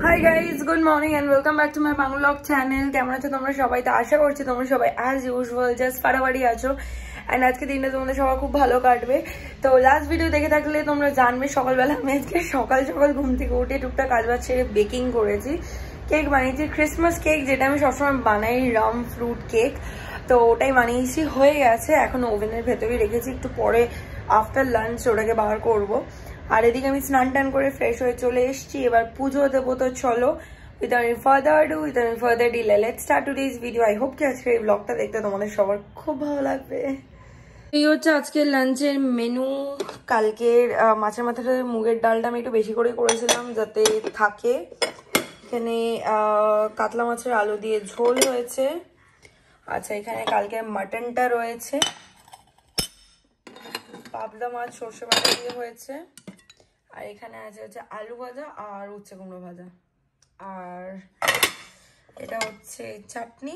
High guys, good morning and welcome back to my Bangla blog channel. কেমন আছো তোমরা সবাই? তো আশা করছি তোমরা সবাই অ্যাজ ইউজুয়াল জাস্ট ফাটাফাটি আছো অ্যান্ড আজকে দিনটা তোমাদের সবার খুব ভালো কাটবে। তো লাস্ট ভিডিও দেখে থাকলে তোমরা জানবে সকালবেলা আমি আজকে সকাল সকাল ঘুম থেকে উঠে টুকটাক কাজ বাজ ছেড়ে বেকিং করেছি, কেক বানিয়েছি, ক্রিসমাস কেক যেটা আমি সবসময় বানাই, রাম ফ্রুট কেক। তো ওটাই বানিয়েছি, হয়ে গেছে, এখন ওভেনের ভেতরেই রেখেছি, একটু পরে আফটার লাঞ্চ ওটাকে বার করবো। আর এদিকে আমি স্নান টান করে ফ্রেশ হয়ে চলে এসেছি, এবার পুজো দেবো। তো চলো without any further ado, without any further delay, let's start today's video. I hope কি আজকে এই ব্লগটা দেখতে তোমাদের সবার খুব ভালো লাগবে। এই হচ্ছে আজকের লাঞ্চের মেনু। কালকের মাছের মাথাটা মুগের ডালটা আমি একটু বেশি করে করেছিলাম যাতে থাকে। এখানে কাতলা মাছের আলু দিয়ে ঝোল হয়েছে। আচ্ছা, এখানে কালকের মাটনটা রয়েছে, পাবদা মাছ সর্ষে বাটা দিয়ে হয়েছে, আর এখানে আছে হচ্ছে আলু ভাজা আর উচ্ছে কুমড়ো ভাজা, আর এটা হচ্ছে চাটনি,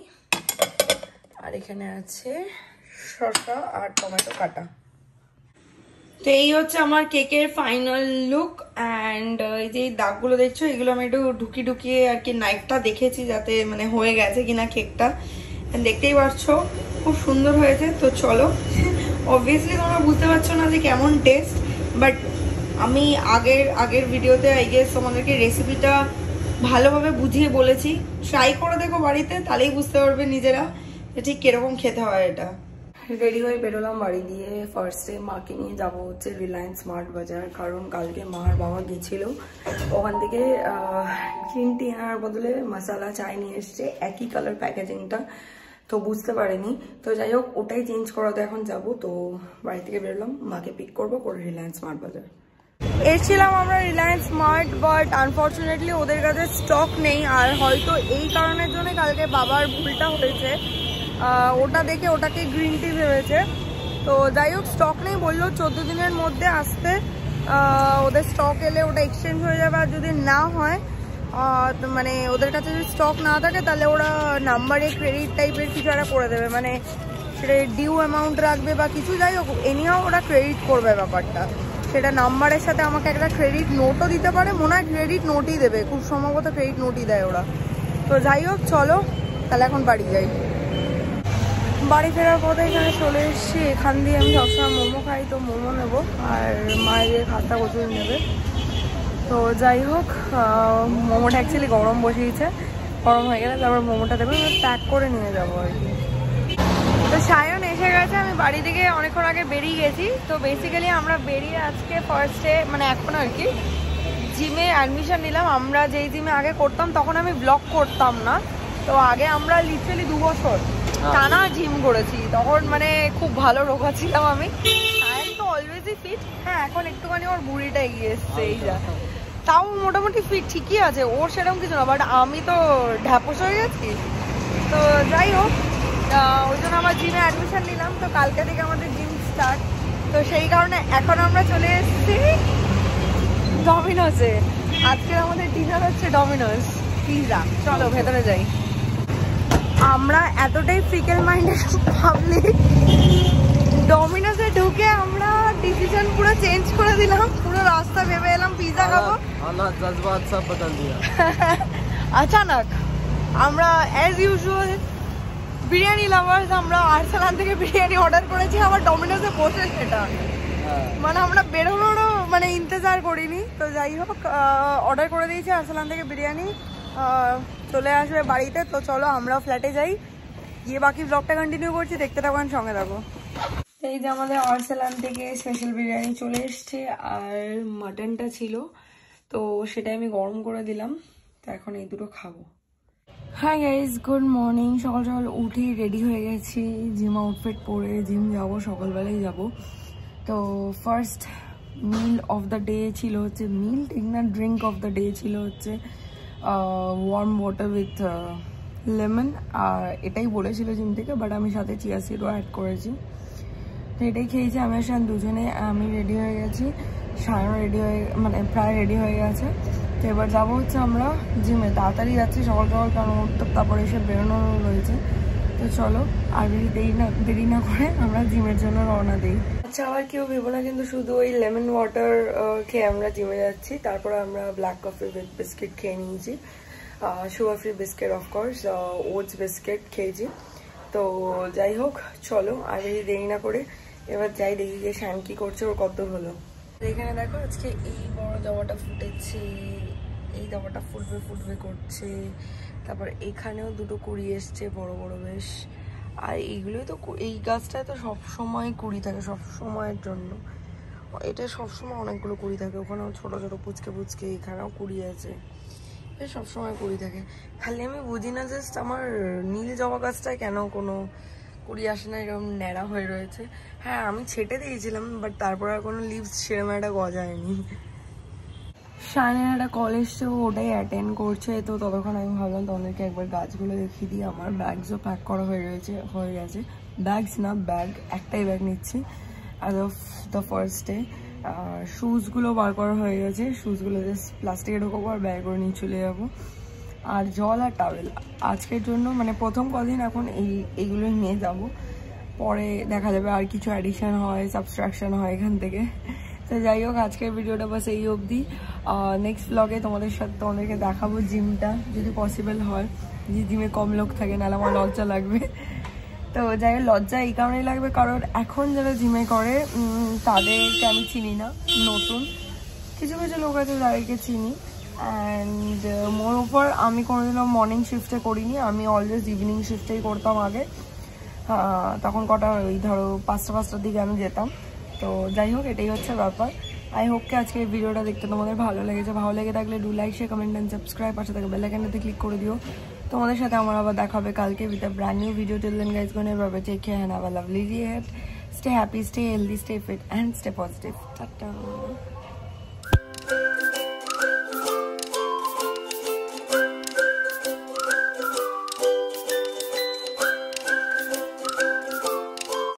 আর এখানে আছে শসা আর টমেটো কাটা। তো এই হচ্ছে আমার কেকের ফাইনাল লুক। অ্যান্ড এই যে দাগগুলো দেখছো, এগুলো আমি একটু ঢুকিয়ে আর কি নাইফটা দেখেছি যাতে মানে হয়ে গেছে কিনা কেকটা। দেখতেই পাচ্ছ খুব সুন্দর হয়েছে। তো চলো, অবভিয়াসলি তোমরা বুঝতে পারছো না যে কেমন টেস্ট, বাট আমি আগের ভিডিওতে আই গেস তোমাদেরকে রেসিপিটা ভালোভাবে বুঝিয়ে বলেছি। ট্রাই করে দেখো বাড়িতে, তাহলেই বুঝতে পারবে নিজেরা যে ঠিক কিরকম খেতে হয় এটা। রেডি হয়ে বেরোলাম বাড়ি দিয়ে। ফার্স্টে মাকে নিয়ে যাবো হচ্ছে রিলায়েন্স স্মার্ট বাজার, কারণ কালকে মার বাবা গেছিল, ওখান থেকে গ্রিন টি আনার বদলে মশালা চায় নিয়ে এসছে, একই কালার প্যাকেজিংটা, তো বুঝতে পারিনি। তো যাই হোক, ওটাই চেঞ্জ করাতে এখন যাব। তো বাড়ি থেকে বেরোলাম, মাকে পিক করবো করে রিলায়েন্স স্মার্ট বাজার এসেছিলাম আমরা রিলায়েন্স স্মার্ট, বাট আনফর্চুনেটলি ওদের কাছে স্টক নেই। আর হয়তো এই কারণের জন্য কালকে বাবার ভুলটা হয়েছে, ওটা দেখে ওটাকে গ্রিন টি ভেবেছে। তো যাই হোক, স্টক নেই, বললো 14 দিনের মধ্যে আসতে, ওদের স্টক এলে ওটা এক্সচেঞ্জ হয়ে যাবে। আর যদি না হয়, মানে ওদের কাছে যদি স্টক না থাকে তাহলে ওরা নাম্বারে ক্রেডিট টাইপের কিছু একটা করে দেবে, মানে সেটা ডিউ অ্যামাউন্ট রাখবে বা কিছু। যাই হোক, এনিহাও ওরা ক্রেডিট করবে ব্যাপারটা, সেটা নাম্বারের সাথে আমাকে একটা ক্রেডিট নোটও দিতে পারে, মনে হয় ক্রেডিট নোটই দেবে, খুব সম্ভবত ক্রেডিট নোটই দেয় ওরা। তো যাই হোক, চলো তাহলে এখন বাড়ি যাই। বাড়ি ফেরার পথে এখানে চলে এসেছি, এখান দিয়ে আমি সবসময় মোমো খাই, তো মোমো নেবো, আর মায়ের খাস্তা কচুরি নেবে। তো যাই হোক, মোমোটা অ্যাকচুয়ালি গরম বসিয়েছে, গরম হয়ে গেলে তারপর মোমোটা দেবে, প্যাক করে নিয়ে যাবো আর কি। তো সায়ন এসে গেছে, আমি বাড়ি থেকে অনেকক্ষণ আগে বেরিয়ে গেছি। তো বেসিক্যালি আমরা বেরিয়ে আজকে ফার্স্টে মানে এখন আর কি জিমে অ্যাডমিশন নিলাম। আমরা যেই জিমে আগে করতাম তখন আমি ব্লগ করতাম না, তো আগে আমরা লিটারালি 2 বছর টানা জিম করেছি, তখন মানে খুব ভালো রোগা ছিলাম আমি। সায়ন তো অলওয়েজই ফিট, হ্যাঁ এখন একটুখানি ওর বুড়িটা এগিয়ে এসছে, এই যা, তাও মোটামুটি ফিট ঠিকই আছে, ওর সেরকম কিছু না, বাট আমি তো ঢ্যাপস হয়ে গেছি। তো যাই হোক, ওই জন্য আমার জিমে অ্যাডমিশন নিলাম। তো কালকে থেকে আমাদের জিম স্টার্ট, তো সেই কারণে এখন আমরা চলে এসেছি ডমিনোসে। আজকে আমাদের ডিনার হচ্ছে ডমিনোস পিৎজা। চলো ভেতরে যাই। আমরা এতটাই ফ্রিকেল মাইন্ডেড পাবলিক, ডমিনোসে ঢুকে আমরা ডিসিশন পুরো চেঞ্জ করে দিলাম, পুরো রাস্তা ভেবে এলাম পিৎজা খাবো, আচানক আমরা অ্যাজ ইউজুয়াল বিরিয়ানি লাভার্স, আমরা আরসালান থেকে বিরিয়ানি অর্ডার করেছি, আবার ডমিনোসে বসে সেটা, মানে আমরা বেরোনোরও মানে ইন্তজার করিনি। তো যাই হোক, অর্ডার করে দিয়েছি আরসালান থেকে বিরিয়ানি, চলে আসবে বাড়িতে। তো চলো আমরা ফ্ল্যাটে যাই, গিয়ে বাকি ব্লগটা কন্টিনিউ করছি, দেখতে থাকুন, সঙ্গে থাকো। এই যে আমাদের আরসালান থেকে স্পেশাল বিরিয়ানি চলে এসছে, আর মাটনটা ছিল, তো সেটা আমি গরম করে দিলাম, তো এখন এই দুটো খাবো। High guys, good morning. সকাল সকাল উঠে রেডি হয়ে গেছি, জিম আউটফিট পরে জিম যাবো, সকালবেলাই যাব। তো first meal of the day ছিল হচ্ছে, মিল ঠিক না, ড্রিঙ্ক অফ দ্য ডে ছিল হচ্ছে ওয়ার্ম ওয়াটার উইথ লেমন, আর এটাই বলেছিল জিম থেকে, বাট আমি সাথে চিয়া সিডও অ্যাড করেছি। তো এটাই খেয়েছি আমি আর শান দুজনে। আমি রেডি হয়ে গেছি, সায়ন রেডি হয়ে মানে প্রায় রেডি হয়ে গেছে। তো এবার যাবো হচ্ছে আমরা জিমে, তাড়াতাড়ি যাচ্ছি সকাল সকাল, কারণ তারপরে এসে বেরোনো রয়েছে। তো তো চলো আর দেরি না করে আমরা জিমের জন্য রওনা দিই। আচ্ছা আবার কেউ ভেবো না কিন্তু শুধু ওই লেমন ওয়াটার খেয়ে আমরা জিমে যাচ্ছি। তারপরে আমরা ব্ল্যাক কফি উইথ বিস্কিট খেয়ে নিয়েছি, sugar free biscuit of course, oats biscuit খেয়েছি। তো যাই হোক চলো আর দেরি না করে এবার যাই দেখি যে শ্যান কি করছে, ওর কত হলো। এখানে দেখো আজকে এই বড় জবাটা ফুটেছে, এই জবাটা ফুটবে করছে। তারপর এখানেও দুটো কুড়ি এসছে বড় বড় বেশ। আর এইগুলোই তো, এই গাছটায় তো সবসময় কুড়ি থাকে, সব সময়ের জন্য। এটা সবসময় অনেকগুলো কুড়ি থাকে, ওখানেও ছোট ছোট পুচকে, এখানেও কুড়ি আছে, সবসময় কুড়ি থাকে। খালি আমি বুঝি না জাস্ট আমার নীল জবা গাছটায় কেন কোনো কুড়ি আসে না, এরকম ন্যাড়া হয়ে রয়েছে। হ্যাঁ আমি ছেটে দিয়েছিলাম, বাট তারপর আর কোনো লিভস সেরকম একটা গজায়নি। শায়নের একটা কল এসছে, ওটাই অ্যাটেন্ড করছে। তো ততক্ষণ আমি ভাবলাম তোমাদেরকে একবার গাছগুলো দেখিয়ে দিই। আমার ব্যাগসও প্যাক করা হয়ে গেছে। ব্যাগস না, ব্যাগ একটাই ব্যাগ নিচ্ছি as of the first day. আর শুজগুলো বার করা হয়ে গেছে, শুজগুলো জাস্ট প্লাস্টিকে ঢোকাবো আর ব্যাগ করে নিয়ে চলে যাবো। আর জল আর টাওয়েল আজকের জন্য, মানে প্রথম কদিন এখন এইগুলোই নিয়ে যাব, পরে দেখা যাবে আর কিছু অ্যাডিশন হয়, সাবস্ট্রাকশন হয় এখান থেকে। তো যাই হোক আজকের ভিডিওটা বাস এই অবধি। নেক্সট ব্লগে তোমাদেরকে দেখাবো জিমটা, যদি পসিবল হয়, যে জিমে কম লোক থাকে, নাহলে আমার লজ্জা লাগবে। তো যাই হোক লজ্জা এই কারণেই লাগবে কারণ এখন যারা জিমে করে তাদেরকে আমি চিনি না, নতুন কিছু লোক আছে যাদেরকে চিনি। অ্যান্ড মোর ওপর আমি কোনোদিনও মর্নিং শিফটে করিনি, আমি অলওয়েজ ইভিনিং শিফটেই করতাম আগে। তখন কটা ওই ধরো 5টার দিকে আমি যেতাম। তো যাই হোক এটাই হচ্ছে ব্যাপার। আই হোপ কি আজকে এই ভিডিওটা দেখতে তোমাদের ভালো লেগেছে। ভালো লেগে থাকলে do like, share, comment and subscribe. পাশে থাকা বেল আইকনটাতে ক্লিক করে দিও। তোমাদের সাথে আমার আবার দেখা হবে কালকে with a brand new video. Till then guys, gonna bye, take care and have a lovely day. Stay happy, stay healthy, stay fit and stay positive. Ta-ta.